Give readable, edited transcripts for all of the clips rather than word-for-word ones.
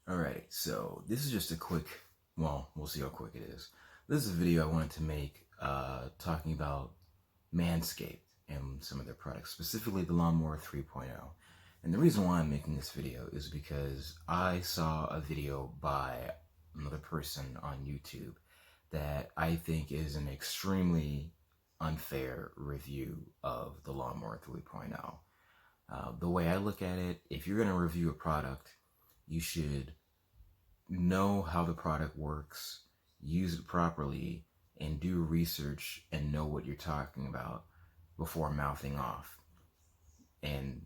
Alrighty, so this is just a quick, well, we'll see how quick it is. This is a video I wanted to make talking about MANSCAPED and some of their products, specifically the Lawnmower 3.0. And the reason why I'm making this video is because I saw a video by another person on YouTube that I think is an extremely unfair review of the Lawnmower 3.0. The way I look at it, if you're going to review a product, you should know how the product works, use it properly, and do research and know what you're talking about before mouthing off and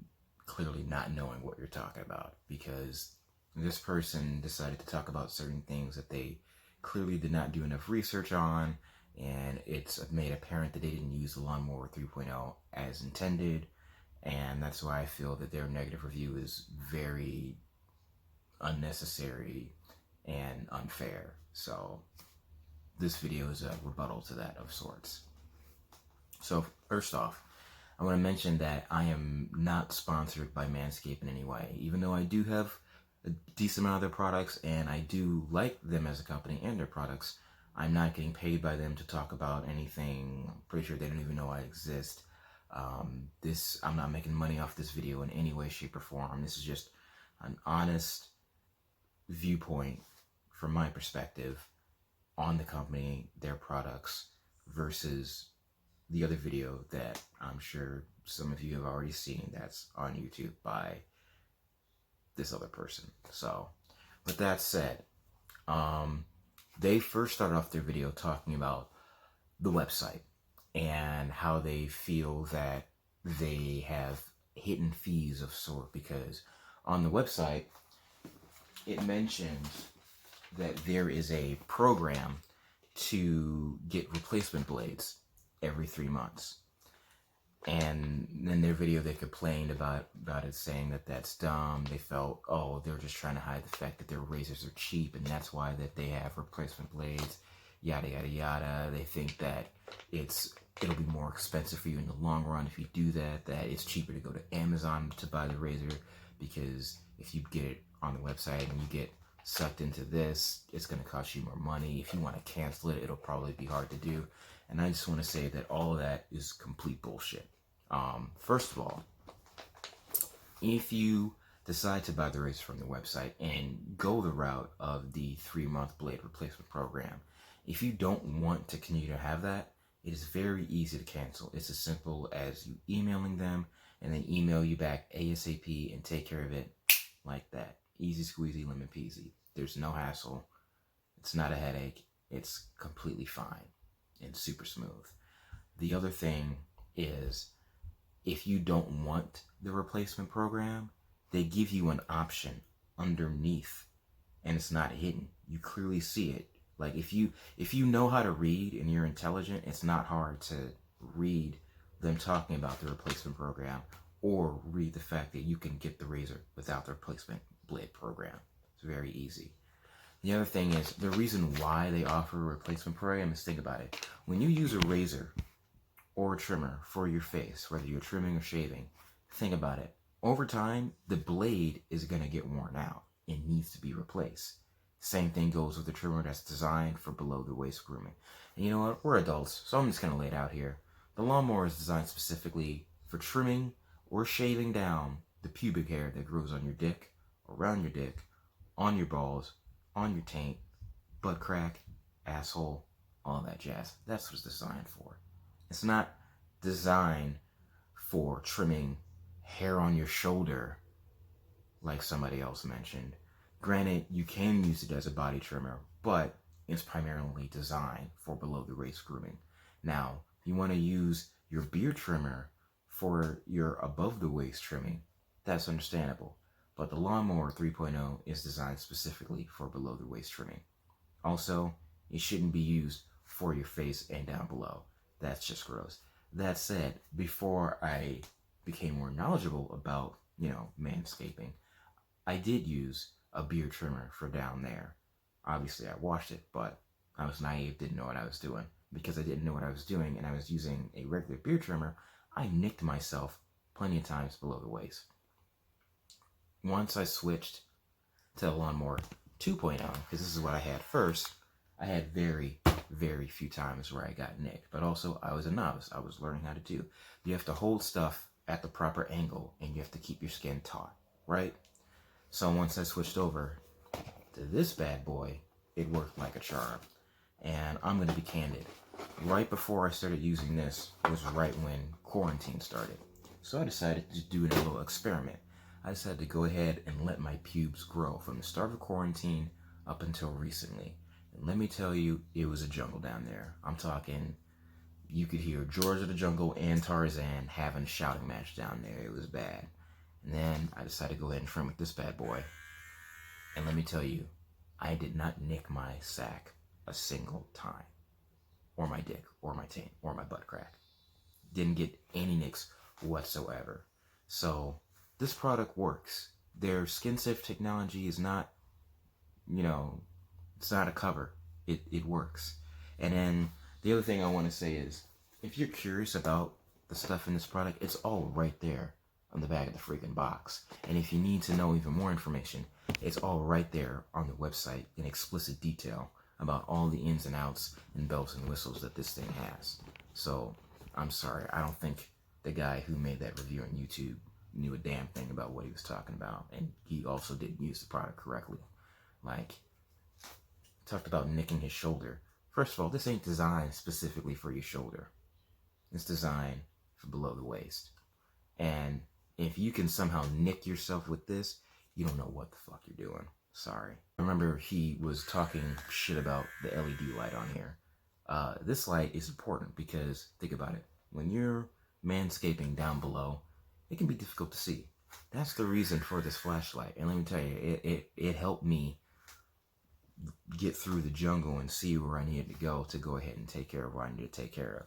clearly not knowing what you're talking about, because this person decided to talk about certain things that they clearly did not do enough research on, and it's made apparent that they didn't use the Lawnmower 3.0 as intended, and that's why I feel that their negative review is very unnecessary and unfair. So this video is a rebuttal to that of sorts. So first off, I want to mention that I am not sponsored by Manscaped in any way, even though I do have a decent amount of their products and I do like them as a company and their products. I'm not getting paid by them to talk about anything. I'm pretty sure they don't even know I exist. I'm not making money off this video in any way, shape, or form. This is just an honest viewpoint from my perspective on the company, their products, versus the other video that I'm sure some of you have already seen that's on YouTube by this other person. So with that said, they first started off their video talking about the website and how they feel that they have hidden fees of sort, because on the website it mentions that there is a program to get replacement blades every 3 months. And in their video, they complained about it, saying that that's dumb. They felt, oh, they're just trying to hide the fact that their razors are cheap, and that's why that they have replacement blades, yada, yada, yada. They think that it'll be more expensive for you in the long run if you do that, that it's cheaper to go to Amazon to buy the razor, because if you get it on the website and you get sucked into this, it's going to cost you more money. If you want to cancel it, it'll probably be hard to do. And I just want to say that all of that is complete bullshit. First of all, if you decide to buy the razor from the website and go the route of the 3-month blade replacement program, if you don't want to continue to have that, it is very easy to cancel. It's as simple as you emailing them and then email you back ASAP and take care of it like that. Easy squeezy, lemon peasy. There's no hassle. It's not a headache. It's completely fine and super smooth. The other thing is, if you don't want the replacement program, they give you an option underneath, and it's not hidden. You clearly see it. Like if you know how to read and you're intelligent, it's not hard to read them talking about the replacement program, or read the fact that you can get the razor without the replacement blade program. It's very easy. The other thing is, the reason why they offer a replacement program is, think about it. When you use a razor or a trimmer for your face, whether you're trimming or shaving, think about it. Over time, the blade is going to get worn out. It needs to be replaced. Same thing goes with the trimmer that's designed for below the waist grooming. And you know what? We're adults, so I'm just going to lay it out here. The lawnmower is designed specifically for trimming or shaving down the pubic hair that grows on your dick, around your dick, on your balls, on your taint, butt crack, asshole, all that jazz. That's what it's designed for. It's not designed for trimming hair on your shoulder, like somebody else mentioned. Granted, you can use it as a body trimmer, but it's primarily designed for below the waist grooming. Now, if you want to use your beard trimmer for your above the waist trimming, that's understandable. But the Lawnmower 3.0 is designed specifically for below the waist trimming. Also, it shouldn't be used for your face and down below. That's just gross. That said, before I became more knowledgeable about, manscaping, I did use a beard trimmer for down there. Obviously, I washed it, but I was naive, didn't know what I was doing. Because I didn't know what I was doing and I was using a regular beard trimmer, I nicked myself plenty of times below the waist. Once I switched to the Lawnmower 2.0, because this is what I had first. I had very, very few times where I got nicked, but also I was a novice. I was learning how to do. You have to hold stuff at the proper angle, and you have to keep your skin taut, right? So once I switched over to this bad boy, it worked like a charm. And I'm going to be candid. Right before I started using this was right when quarantine started. So I decided to do a little experiment. I decided to go ahead and let my pubes grow from the start of quarantine up until recently. And let me tell you, it was a jungle down there. I'm talking, you could hear George of the Jungle and Tarzan having a shouting match down there. It was bad. And then I decided to go ahead and trim with this bad boy. And let me tell you, I did not nick my sack a single time. Or my dick, or my taint, or my butt crack. Didn't get any nicks whatsoever. So this product works. Their skin safe technology is not, it's not a cover. It works. And then the other thing I want to say is, if you're curious about the stuff in this product, it's all right there on the back of the freaking box. And if you need to know even more information, it's all right there on the website in explicit detail about all the ins and outs and bells and whistles that this thing has. So I'm sorry, I don't think the guy who made that review on YouTube knew a damn thing about what he was talking about, and he also didn't use the product correctly. Like, talked about nicking his shoulder. First of all, this ain't designed specifically for your shoulder. It's designed for below the waist. And if you can somehow nick yourself with this, you don't know what the fuck you're doing. Sorry. I remember he was talking shit about the LED light on here. This light is important because, think about it, when you're manscaping down below, it can be difficult to see. That's the reason for this flashlight. And let me tell you, it helped me get through the jungle and see where I needed to go ahead and take care of what I need to take care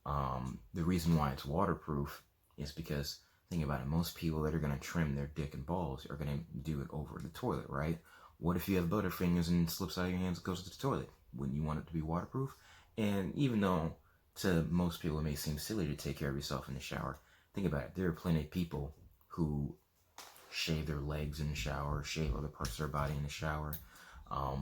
of. The reason why it's waterproof is because, think about it, most people that are going to trim their dick and balls are going to do it over the toilet, right? What if you have butterfingers and it slips out of your hands and goes to the toilet? Wouldn't you want it to be waterproof? And even though to most people it may seem silly to take care of yourself in the shower, think about it. There are plenty of people who shave their legs in the shower, shave other parts of their body in the shower.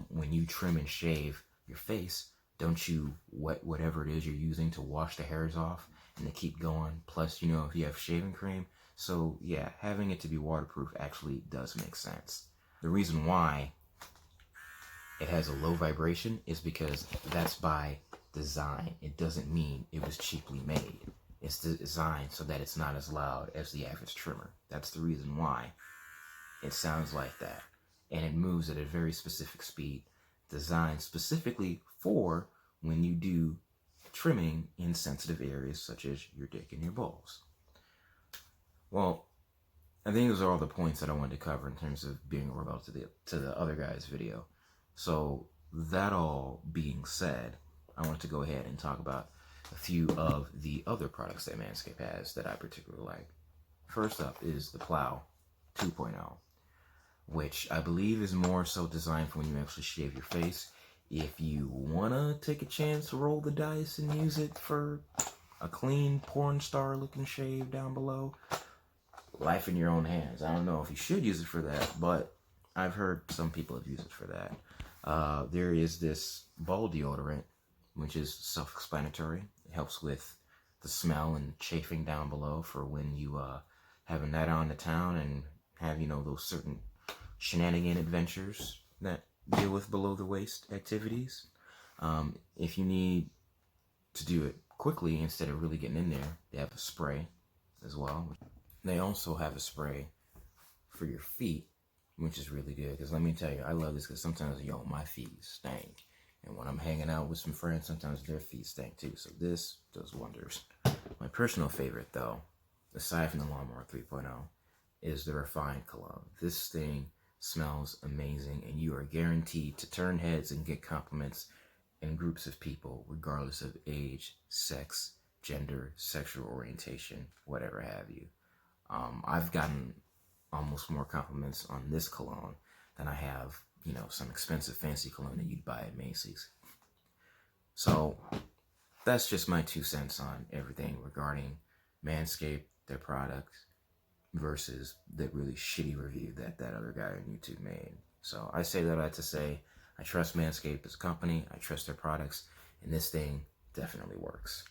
When you trim and shave your face, don't you wet whatever it is you're using to wash the hairs off and to keep going? Plus, if you have shaving cream. So yeah, having it to be waterproof actually does make sense. The reason why it has a low vibration is because that's by design. It doesn't mean it was cheaply made. It's designed so that it's not as loud as the average trimmer. That's the reason why it sounds like that. And it moves at a very specific speed, designed specifically for when you do trimming in sensitive areas such as your dick and your balls. Well, I think those are all the points that I wanted to cover in terms of being a rebuttal to the other guy's video. So that all being said, I wanted to go ahead and talk about a few of the other products that Manscaped has that I particularly like. First up is the Plow 2.0, which I believe is more so designed for when you actually shave your face. If you want to take a chance to roll the dice and use it for a clean porn star looking shave down below, life in your own hands. I don't know if you should use it for that, but I've heard some people have used it for that. There is this ball deodorant, which is self-explanatory. It helps with the smell and chafing down below for when you have a night out in the town and have, those certain shenanigan adventures that deal with below the waist activities. If you need to do it quickly instead of really getting in there, they have a spray as well. They also have a spray for your feet, which is really good. Because let me tell you, I love this because sometimes, my feet stink. And when I'm hanging out with some friends, sometimes their feet stink too. So this does wonders. My personal favorite, though, aside from the Lawnmower 3.0, is the Refined Cologne. This thing smells amazing, and you are guaranteed to turn heads and get compliments in groups of people, regardless of age, sex, gender, sexual orientation, whatever have you. I've gotten almost more compliments on this cologne than I have, some expensive fancy cologne that you'd buy at Macy's. So that's just my 2 cents on everything regarding Manscaped, their products, versus the really shitty review that that other guy on YouTube made. So I say that to say I trust Manscaped as a company, I trust their products, and this thing definitely works.